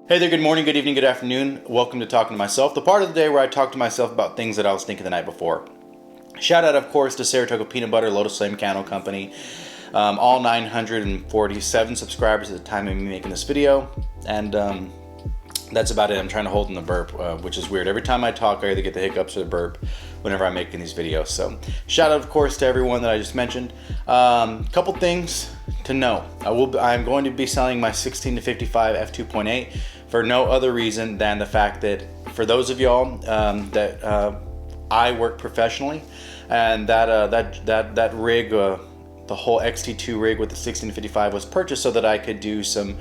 Hey there, good morning, good evening, good afternoon. Welcome to Talking to Myself, the part of the day where I talk to myself about things that I was thinking the night before. Shout out, of course, to Saratoga Peanut Butter, Lotus Flame Candle Company. All 947 subscribers at the time of me making this video. And that's about it. I'm trying to hold in the burp, which is weird. Every time I talk, I either get the hiccups or the burp whenever I'm making these videos. So shout out, of course, to everyone that I just mentioned. Couple things to know. I'm going to be selling my 16 to 55 f2.8 for no other reason than the fact that for those of y'all that I work professionally, and that rig, the whole XT2 rig with the 16 to 55 was purchased so that I could do some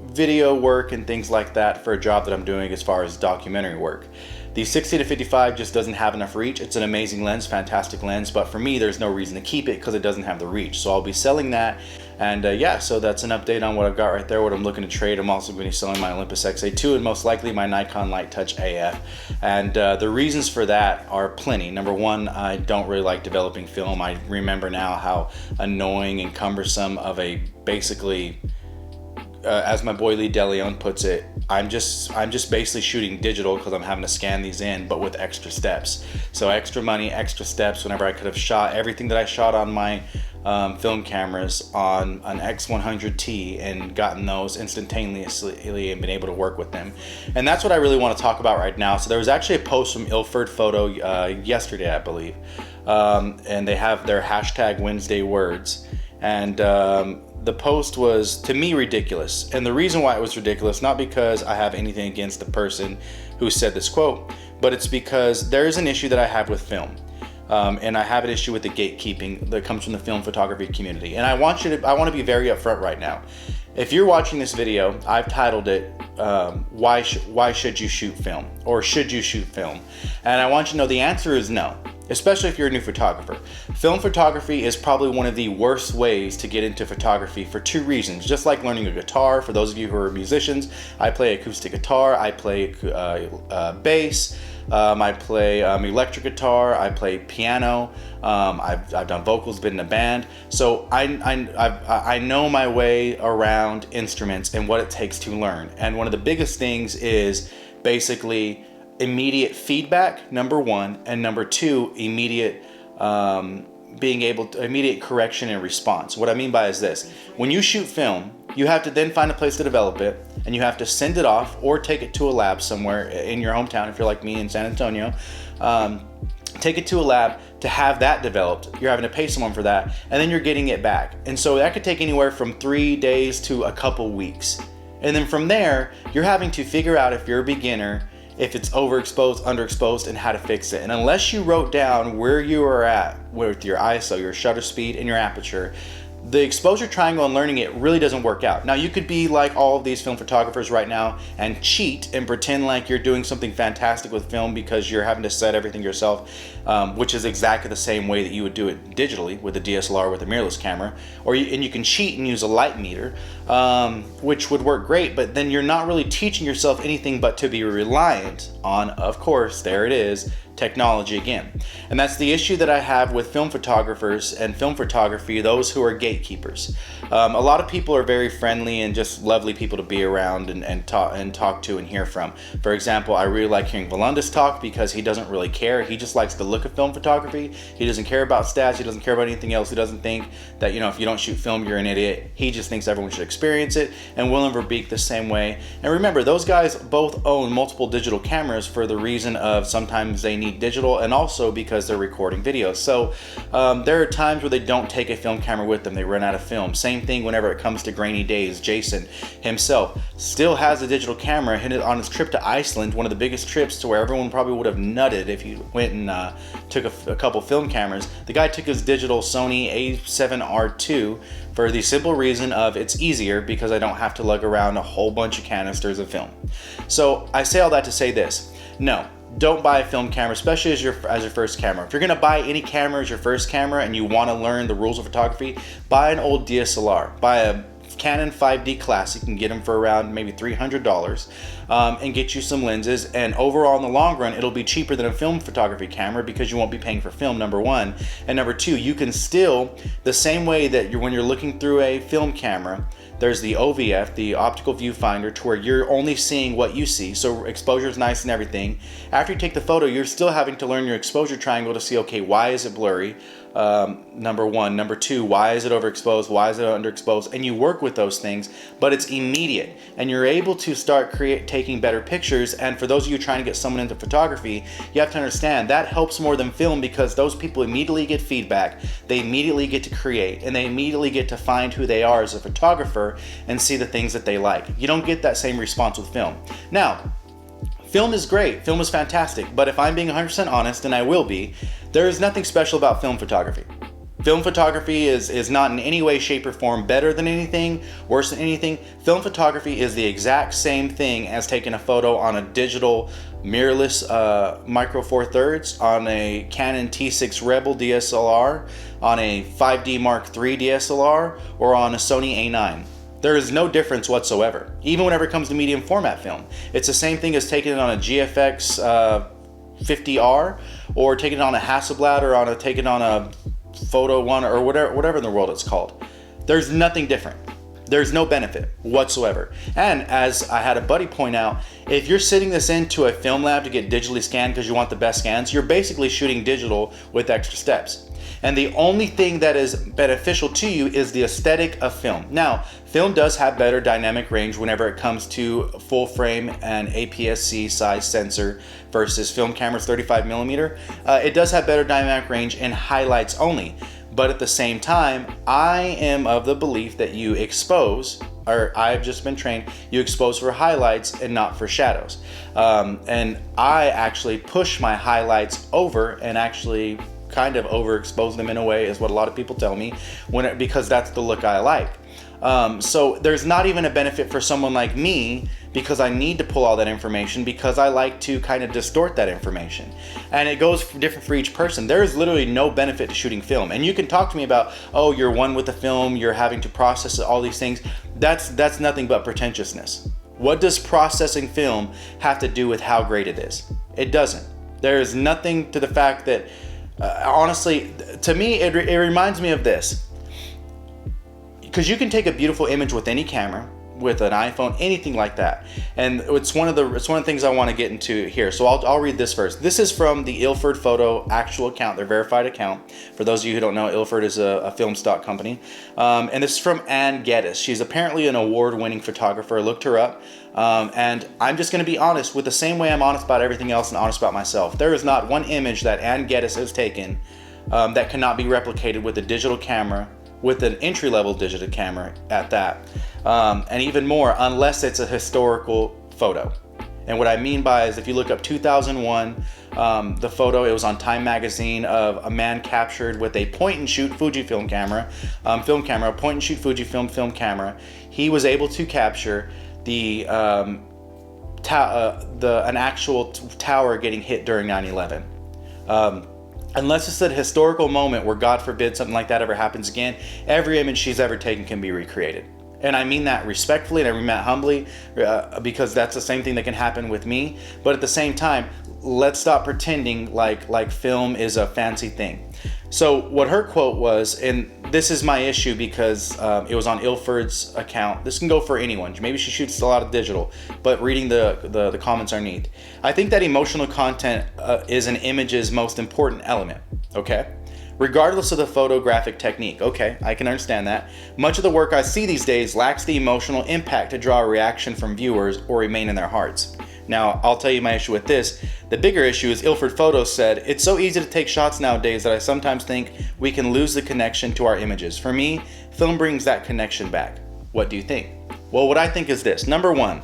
video work and things like that for a job that I'm doing as far as documentary work. The 60 to 55 just doesn't have enough reach. It's an amazing lens, fantastic lens, but for me there's no reason to keep it because it doesn't have the reach. So I'll be selling that, and yeah, so that's an update on what I've got right there, what I'm looking to trade. I'm also going to be selling my Olympus XA2 and most likely my Nikon Light Touch AF. And the reasons for that are plenty. Number one, I don't really like developing film. I remember now how annoying and cumbersome of a basically as my boy Lee DeLeon puts it, I'm just basically shooting digital because I'm having to scan these in, but with extra steps. So extra money, extra steps, whenever I could have shot everything that I shot on my film cameras on an X100T and gotten those instantaneously and been able to work with them. And that's what I really want to talk about right now. So there was actually a post from Ilford Photo yesterday, I believe, and they have their hashtag Wednesday Words. And the post was, to me, ridiculous. And the reason why it was ridiculous, not because I have anything against the person who said this quote, but it's because there is an issue that I have with film. And I have an issue with the gatekeeping that comes from the film photography community. And I want to be very upfront right now. If you're watching this video, I've titled it, why should you shoot film? Or should you shoot film? And I want you to know the answer is no. Especially if you're a new photographer. Film photography is probably one of the worst ways to get into photography for two reasons. Just like learning a guitar, for those of you who are musicians, I play acoustic guitar, I play bass, I play electric guitar, I play piano, I've done vocals, been in a band. So I know my way around instruments and what it takes to learn. And one of the biggest things is basically immediate feedback, number one, and number two, immediate immediate correction and response. What I mean by is this: when you shoot film, you have to then find a place to develop it, and you have to send it off or take it to a lab somewhere in your hometown if you're like me in San Antonio. Take it to a lab to have that developed. You're having to pay someone for that, and then you're getting it back. And so that could take anywhere from 3 days to a couple weeks. And then from there, you're having to figure out, if you're a beginner, if it's overexposed, underexposed, and how to fix it. And unless you wrote down where you are at with your ISO, your shutter speed, and your aperture, the exposure triangle and learning it really doesn't work out. Now, you could be like all of these film photographers right now and cheat and pretend like you're doing something fantastic with film because you're having to set everything yourself, which is exactly the same way that you would do it digitally with a DSLR with a mirrorless camera. And you can cheat and use a light meter, which would work great, but then you're not really teaching yourself anything but to be reliant on, of course, there it is, technology again. And that's the issue that I have with film photographers and film photography, those who are gatekeepers. A lot of people are very friendly and just lovely people to be around and talk to and hear from. For example, I really like hearing Valandis talk because he doesn't really care. He just likes the look of film photography. He doesn't care about stats. He doesn't care about anything else. He doesn't think that, if you don't shoot film, you're an idiot. He just thinks everyone should experience it. And Willem Verbeek the same way. And remember, those guys both own multiple digital cameras for the reason of sometimes they need digital and also because they're recording videos. So there are times where they don't take a film camera with them. They run out of film. Same thing whenever it comes to grainy days. Jason himself still has a digital camera. Hit it on his trip to Iceland, one of the biggest trips to where everyone probably would have nutted if he went and took a couple film cameras. The guy took his digital Sony A7R II for the simple reason of it's easier because I don't have to lug around a whole bunch of canisters of film. So I say all that to say this: no, don't buy a film camera, especially as your first camera. If you're gonna buy any camera as your first camera and you want to learn the rules of photography, buy an old DSLR. Buy a Canon 5D Classic. You can get them for around maybe $300 and get you some lenses, and overall in the long run it'll be cheaper than a film photography camera because you won't be paying for film, number one, and number two, you can still, the same way that when you're looking through a film camera, There's the OVF, the optical viewfinder, to where you're only seeing what you see, so exposure is nice and everything. After you take the photo, you're still having to learn your exposure triangle to see, okay, why is it blurry? Number one. Number two, why is it overexposed? Why is it underexposed? And you work with those things, but it's immediate, and you're able to start taking better pictures. And for those of you trying to get someone into photography, you have to understand that helps more than film, because those people immediately get feedback, they immediately get to create, and they immediately get to find who they are as a photographer and see the things that they like. You don't get that same response with film. Now, film is great, film is fantastic, but if I'm being 100% honest, and I will be, there is nothing special about film photography. Film photography is not in any way, shape, or form better than anything, worse than anything. Film photography is the exact same thing as taking a photo on a digital mirrorless micro four thirds, on a Canon T6 Rebel DSLR, on a 5D Mark III DSLR, or on a Sony A9. There is no difference whatsoever, even whenever it comes to medium format film. It's the same thing as taking it on a GFX 50R, or taking it on a Hasselblad, or taking it on a Photo One, or whatever in the world it's called. There's nothing different. There's no benefit whatsoever. And as I had a buddy point out, if you're sitting this into a film lab to get digitally scanned because you want the best scans, you're basically shooting digital with extra steps. And the only thing that is beneficial to you is the aesthetic of film. Now, film does have better dynamic range whenever it comes to full frame and APS-C size sensor versus film cameras 35mm. It does have better dynamic range in highlights only. But at the same time, I am of the belief that you expose, or I've just been trained, you expose for highlights and not for shadows. And I actually push my highlights over and actually kind of overexpose them in a way, is what a lot of people tell me, because that's the look I like. So there's not even a benefit for someone like me, because I need to pull all that information, because I like to kind of distort that information. And it goes different for each person. There is literally no benefit to shooting film. And you can talk to me about, oh, you're one with the film, you're having to process all these things. That's nothing but pretentiousness. What does processing film have to do with how great it is? It doesn't. There is nothing to the fact that, honestly, to me, it reminds me of this. Because you can take a beautiful image with any camera, with an iPhone, anything like that, and it's one of the things I want to get into here. So I'll read this first. This is from the Ilford Photo actual account, their verified account. For those of you who don't know, Ilford is a film stock company, and this is from Ann Geddes. She's apparently an award-winning photographer. I looked her up, and I'm just going to be honest, with the same way I'm honest about everything else and honest about myself. There is not one image that Ann Geddes has taken that cannot be replicated with a digital camera, with an entry-level digital camera at that, and even more, unless it's a historical photo. And what I mean by is, if you look up 2001, the photo, it was on Time magazine, of a man captured with a point-and-shoot Fujifilm camera, point-and-shoot Fujifilm film camera. He was able to capture an actual tower getting hit during 9/11. Unless it's a historical moment where, God forbid, something like that ever happens again, every image she's ever taken can be recreated. And I mean that respectfully, and I mean that humbly, because that's the same thing that can happen with me. But at the same time, let's stop pretending like film is a fancy thing. So what her quote was, and this is my issue because it was on Ilford's account. This can go for anyone. Maybe she shoots a lot of digital, but reading the comments are neat. I think that emotional content is an image's most important element, okay? Regardless of the photographic technique. Okay, I can understand that. Much of the work I see these days lacks the emotional impact to draw a reaction from viewers or remain in their hearts. Now, I'll tell you my issue with this. The bigger issue is Ilford Photos said, "It's so easy to take shots nowadays that I sometimes think we can lose the connection to our images. For me, film brings that connection back." What do you think? Well, what I think is this. Number one,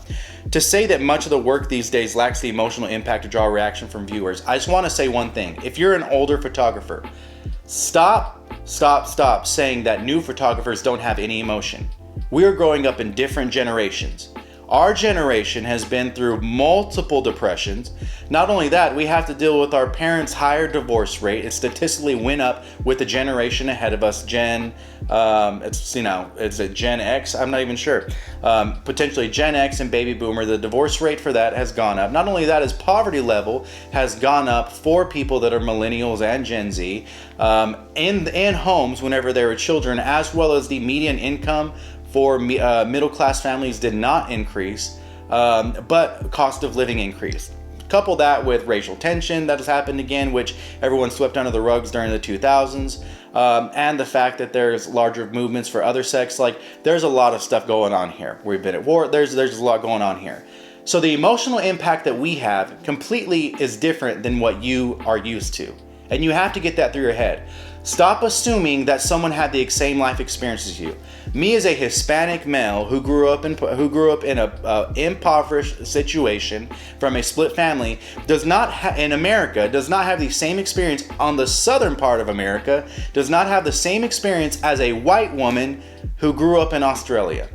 to say that much of the work these days lacks the emotional impact to draw a reaction from viewers, I just want to say one thing. If you're an older photographer, stop saying that new photographers don't have any emotion. We are growing up in different generations. Our generation has been through multiple depressions. Not only that, we have to deal with our parents' higher divorce rate. It statistically went up with the generation ahead of us, it's a Gen X, I'm not even sure. Potentially Gen X and baby boomer, the divorce rate for that has gone up. Not only that, as poverty level has gone up for people that are millennials and Gen Z, in homes whenever they were children, as well as the median income for middle-class families did not increase, but cost of living increased. Couple that with racial tension that has happened again, which everyone swept under the rugs during the 2000s, and the fact that there's larger movements for other sex. Like, there's a lot of stuff going on here. We've been at war. There's a lot going on here. So the emotional impact that we have completely is different than what you are used to. And you have to get that through your head. Stop assuming that someone had the same life experience as you. Me as a Hispanic male who grew up in a impoverished situation from a split family in America does not have the same experience on the southern part of America, does not have the same experience as a white woman who grew up in Australia.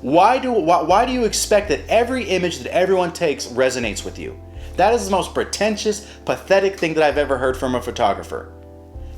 Why do you expect that every image that everyone takes resonates with you? That is the most pretentious, pathetic thing that I've ever heard from a photographer.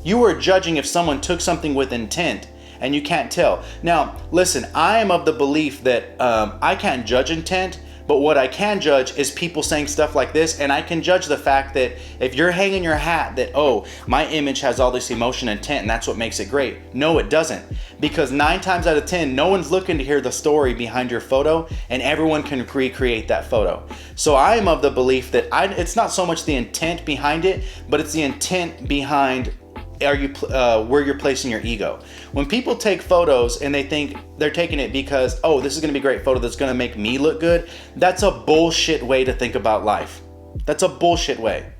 You are judging if someone took something with intent, and you can't tell. Now, listen, I am of the belief that I can't judge intent, but what I can judge is people saying stuff like this, and I can judge the fact that if you're hanging your hat that, oh, my image has all this emotion and intent, and that's what makes it great. No, it doesn't. Because 9 times out of 10, no one's looking to hear the story behind your photo, and everyone can recreate that photo. So I am of the belief that it's not so much the intent behind it, but it's the intent behind where you're placing your ego. When people take photos and they think they're taking it because, oh, this is going to be a great photo that's going to make me look good, that's a bullshit way to think about life. That's a bullshit way.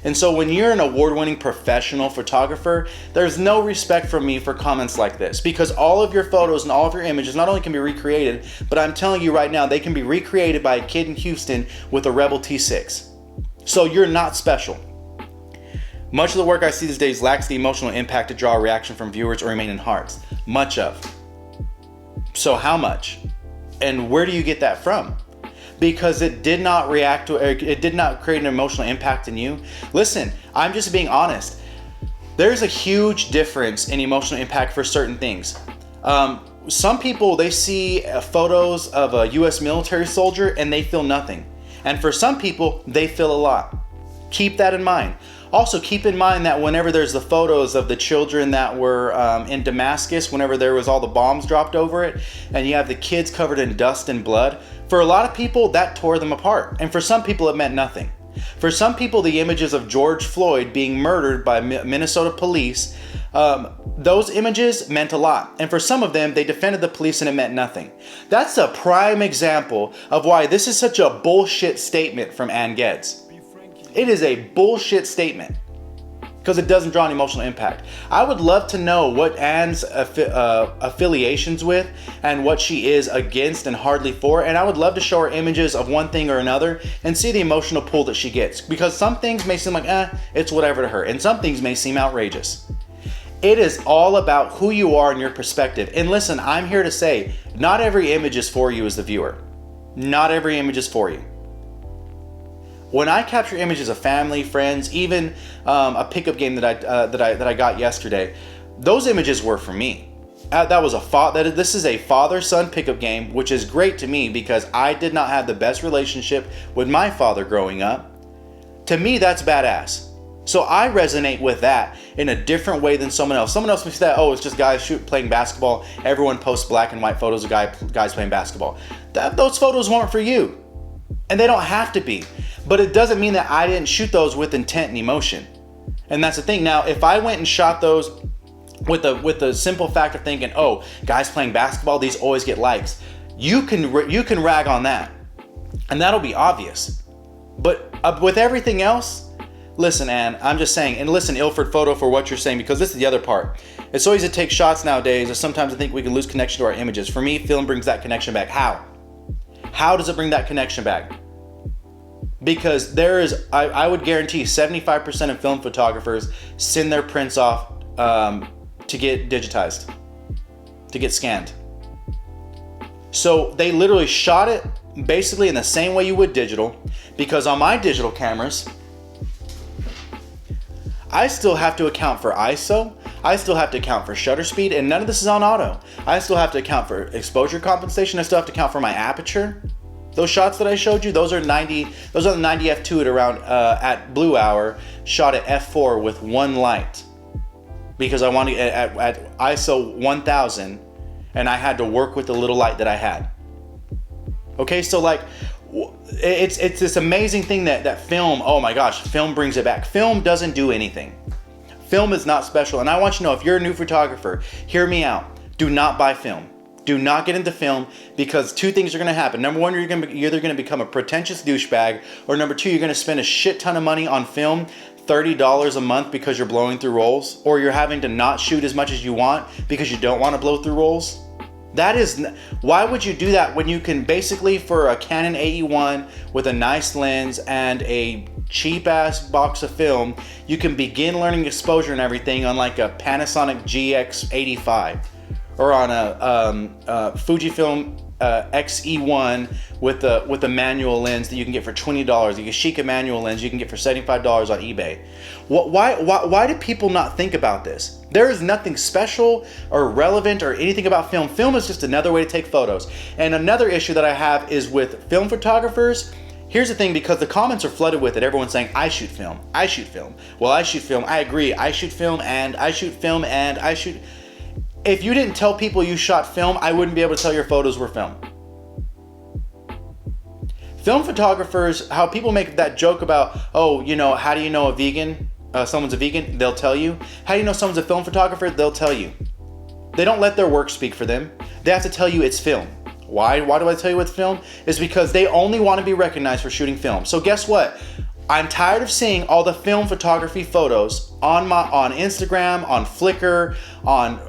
And so when you're an award-winning professional photographer, there's no respect from me for comments like this, because all of your photos and all of your images not only can be recreated, but I'm telling you right now, they can be recreated by a kid in Houston with a Rebel T6. So you're not special. Much of the work I see these days lacks the emotional impact to draw a reaction from viewers or remain in hearts. Much of. So how much? And where do you get that from? Because it did not react to, it did not create an emotional impact in you. Listen, I'm just being honest. There's a huge difference in emotional impact for certain things. Some people, they see photos of a US military soldier and they feel nothing. And for some people, they feel a lot. Keep that in mind. Also, keep in mind that whenever there's the photos of the children that were in Damascus, whenever there was all the bombs dropped over it, and you have the kids covered in dust and blood, for a lot of people, that tore them apart. And for some people, it meant nothing. For some people, the images of George Floyd being murdered by Minnesota police, those images meant a lot. And for some of them, they defended the police and it meant nothing. That's a prime example of why this is such a bullshit statement from Ann Geddes. It is a bullshit statement because it doesn't draw an emotional impact. I would love to know what Ann's affiliations with and what she is against and hardly for. And I would love to show her images of one thing or another and see the emotional pull that she gets. Because some things may seem like, it's whatever to her. And some things may seem outrageous. It is all about who you are and your perspective. And listen, I'm here to say, not every image is for you as the viewer. Not every image is for you. When I capture images of family, friends, even a pickup game that I got yesterday, those images were for me. This is a father-son pickup game, which is great to me because I did not have the best relationship with my father growing up. To me, that's badass. So I resonate with that in a different way than someone else. Someone else may say that, oh, it's just guys playing basketball. Everyone posts black and white photos of guys playing basketball. Those photos weren't for you. And they don't have to be. But it doesn't mean that I didn't shoot those with intent and emotion. And that's the thing. Now, if I went and shot those with the simple fact of thinking, oh, guys playing basketball, these always get likes, you can rag on that. And that'll be obvious. But with everything else, listen, Ann, I'm just saying, and listen, Ilford Photo, for what you're saying, because this is the other part. It's so easy to take shots nowadays, or sometimes I think we can lose connection to our images. For me, film brings that connection back. How? How does it bring that connection back? Because I would guarantee 75% of film photographers send their prints off to get digitized, to get scanned. So they literally shot it basically in the same way you would digital, because on my digital cameras, I still have to account for ISO, I still have to account for shutter speed, and none of this is on auto. I still have to account for exposure compensation, I still have to account for my aperture. Those shots that I showed you, those are the 90 f2 at around at blue hour, shot at f4 with one light, because I want to at ISO 1000, and I had to work with the little light that I had. Okay, so like, it's this amazing thing that film, oh my gosh, film brings it back. Film doesn't do anything. Film is not special. And I want you to know, if you're a new photographer, hear me out. Do not buy film. Do not get into film, because two things are going to happen. Number one, you're either going to become a pretentious douchebag, or number two, you're going to spend a shit ton of money on film, $30 a month because you're blowing through rolls, or you're having to not shoot as much as you want because you don't want to blow through rolls. That is, why would you do that when you can basically, for a Canon AE1 with a nice lens and a cheap ass box of film, you can begin learning exposure and everything on like a Panasonic GX85 or on a Fujifilm XE1 with a manual lens that you can get for $20. A Yashica manual lens you can get for $75 on eBay. Why do people not think about this? There is nothing special or relevant or anything about film. Film is just another way to take photos. And another issue that I have is with film photographers. Here's the thing, because the comments are flooded with it. Everyone's saying, I shoot film. I shoot film. Well, I shoot film. I agree. I shoot film and I shoot film and I shoot. If you didn't tell people you shot film, I wouldn't be able to tell your photos were film. Film photographers, how people make that joke about, oh, you know, how do you know a vegan? Someone's a vegan? They'll tell you. How do you know someone's a film photographer? They'll tell you. They don't let their work speak for them. They have to tell you it's film. Why do I tell you it's film? It's because they only want to be recognized for shooting film. So guess what? I'm tired of seeing all the film photography photos on Instagram, on Flickr, on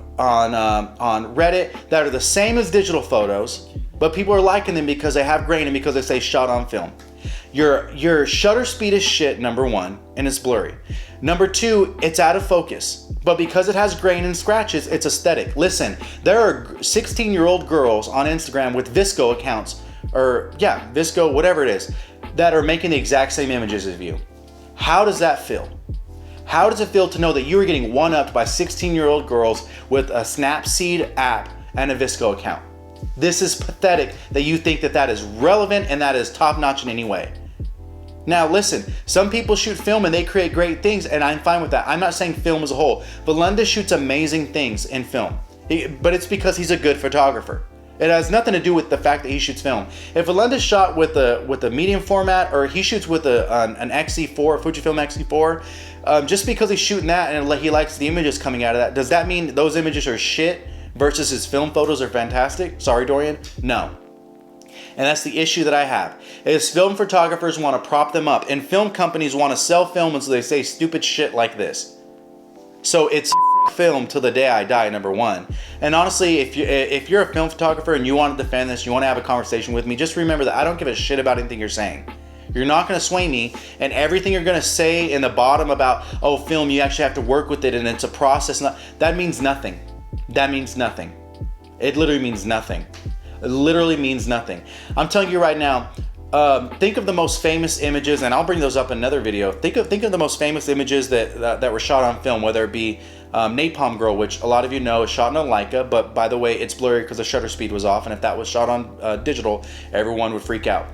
Reddit that are the same as digital photos, but people are liking them because they have grain and because they say shot on film. Your shutter speed is shit, number one, and it's blurry. Number two, it's out of focus. But because it has grain and scratches, it's aesthetic. Listen, there are 16-year-old girls on Instagram with Visco accounts, or yeah, Visco, whatever it is, that are making the exact same images as you. How does that feel? How does it feel to know that you are getting one-upped by 16-year-old girls with a Snapseed app and a Visco account? This is pathetic that you think that that is relevant and that is top-notch in any way. Now listen, some people shoot film and they create great things, and I'm fine with that. I'm not saying film as a whole. Valenda shoots amazing things in film, but it's because he's a good photographer. It has nothing to do with the fact that he shoots film. If Valenda shot with a medium format, or he shoots with an XE4, a Fujifilm XE4, just because he's shooting that and he likes the images coming out of that, does that mean those images are shit versus his film photos are fantastic? Sorry, Dorian, no. And that's the issue that I have, is film photographers want to prop them up, and film companies want to sell film, and so they say stupid shit like this. So it's film till the day I die, number one. And honestly, if you're a film photographer and you want to defend this, you want to have a conversation with me, just remember that I don't give a shit about anything you're saying. You're not going to sway me, and everything you're going to say in the bottom about, oh, film, you actually have to work with it and it's a process, that means nothing. That means nothing. It literally means nothing. It literally means nothing. I'm telling you right now, think of the most famous images, and I'll bring those up in another video. Think of the most famous images that were shot on film, whether it be Napalm Girl, which a lot of you know is shot on a Leica, but by the way, it's blurry because the shutter speed was off, and if that was shot on digital, everyone would freak out.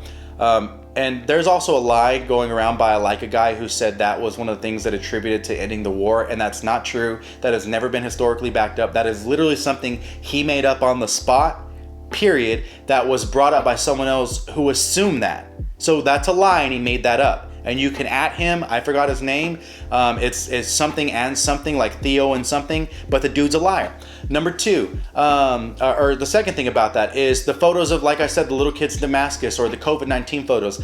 And there's also a lie going around by a Leica guy who said that was one of the things that attributed to ending the war, and that's not true. That has never been historically backed up. That is literally something he made up on the spot, period, that was brought up by someone else who assumed that. So that's a lie, and he made that up. And you can at him, I forgot his name, it's something and something, like Theo and something, but the dude's a liar. Number two, or the second thing about that is the photos of, like I said, the little kids in Damascus, or the COVID-19 photos.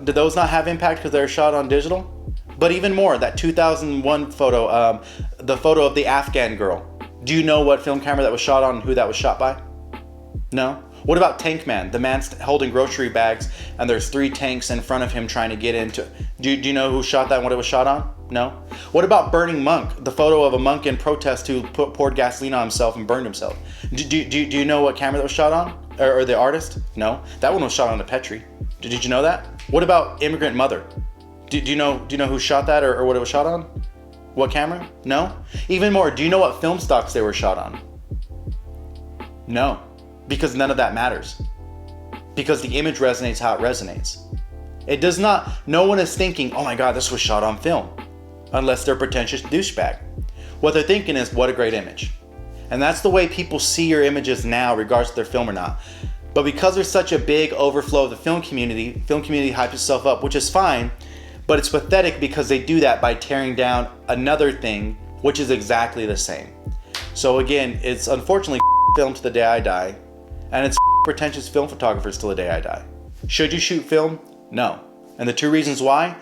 Did those not have impact because they're shot on digital? But even more, that 2001 photo, the photo of the Afghan girl. Do you know what film camera that was shot on and who that was shot by? No? What about Tank Man? The man's holding grocery bags and there's 3 tanks in front of him trying to get into. Do you know who shot that and what it was shot on? No? What about Burning Monk? The photo of a monk in protest who poured gasoline on himself and burned himself. Do you know what camera that was shot on? Or the artist? No? That one was shot on a Petri. Did you know that? What about Immigrant Mother? Do you know who shot that or what it was shot on? What camera? No? Even more, do you know what film stocks they were shot on? No. Because none of that matters. Because the image resonates how it resonates. It does not, no one is thinking, oh my God, this was shot on film. Unless they're a pretentious douchebag. What they're thinking is, what a great image. And that's the way people see your images now, regardless if they're film or not. But because there's such a big overflow of the film community hypes itself up, which is fine, but it's pathetic because they do that by tearing down another thing, which is exactly the same. So again, it's unfortunately film to the day I die, and it's pretentious film photographers till the day I die. Should you shoot film? No. And the two reasons why: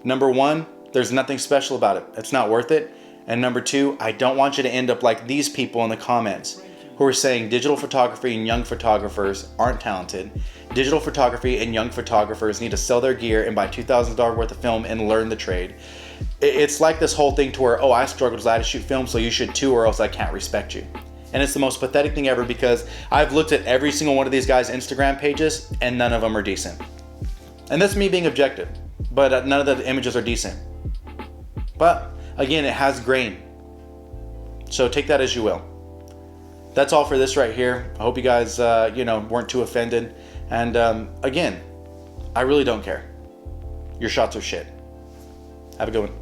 number one, there's nothing special about it. It's not worth it. And number two, I don't want you to end up like these people in the comments who are saying digital photography and young photographers aren't talented. Digital photography and young photographers need to sell their gear and buy $2,000 worth of film and learn the trade. It's like this whole thing to where, oh, I struggled because I had to shoot film, so you should too, or else I can't respect you. And it's the most pathetic thing ever, because I've looked at every single one of these guys' Instagram pages and none of them are decent. And that's me being objective, but none of the images are decent. But again, it has grain. So take that as you will. That's all for this right here. I hope you guys, weren't too offended. And again, I really don't care. Your shots are shit. Have a good one.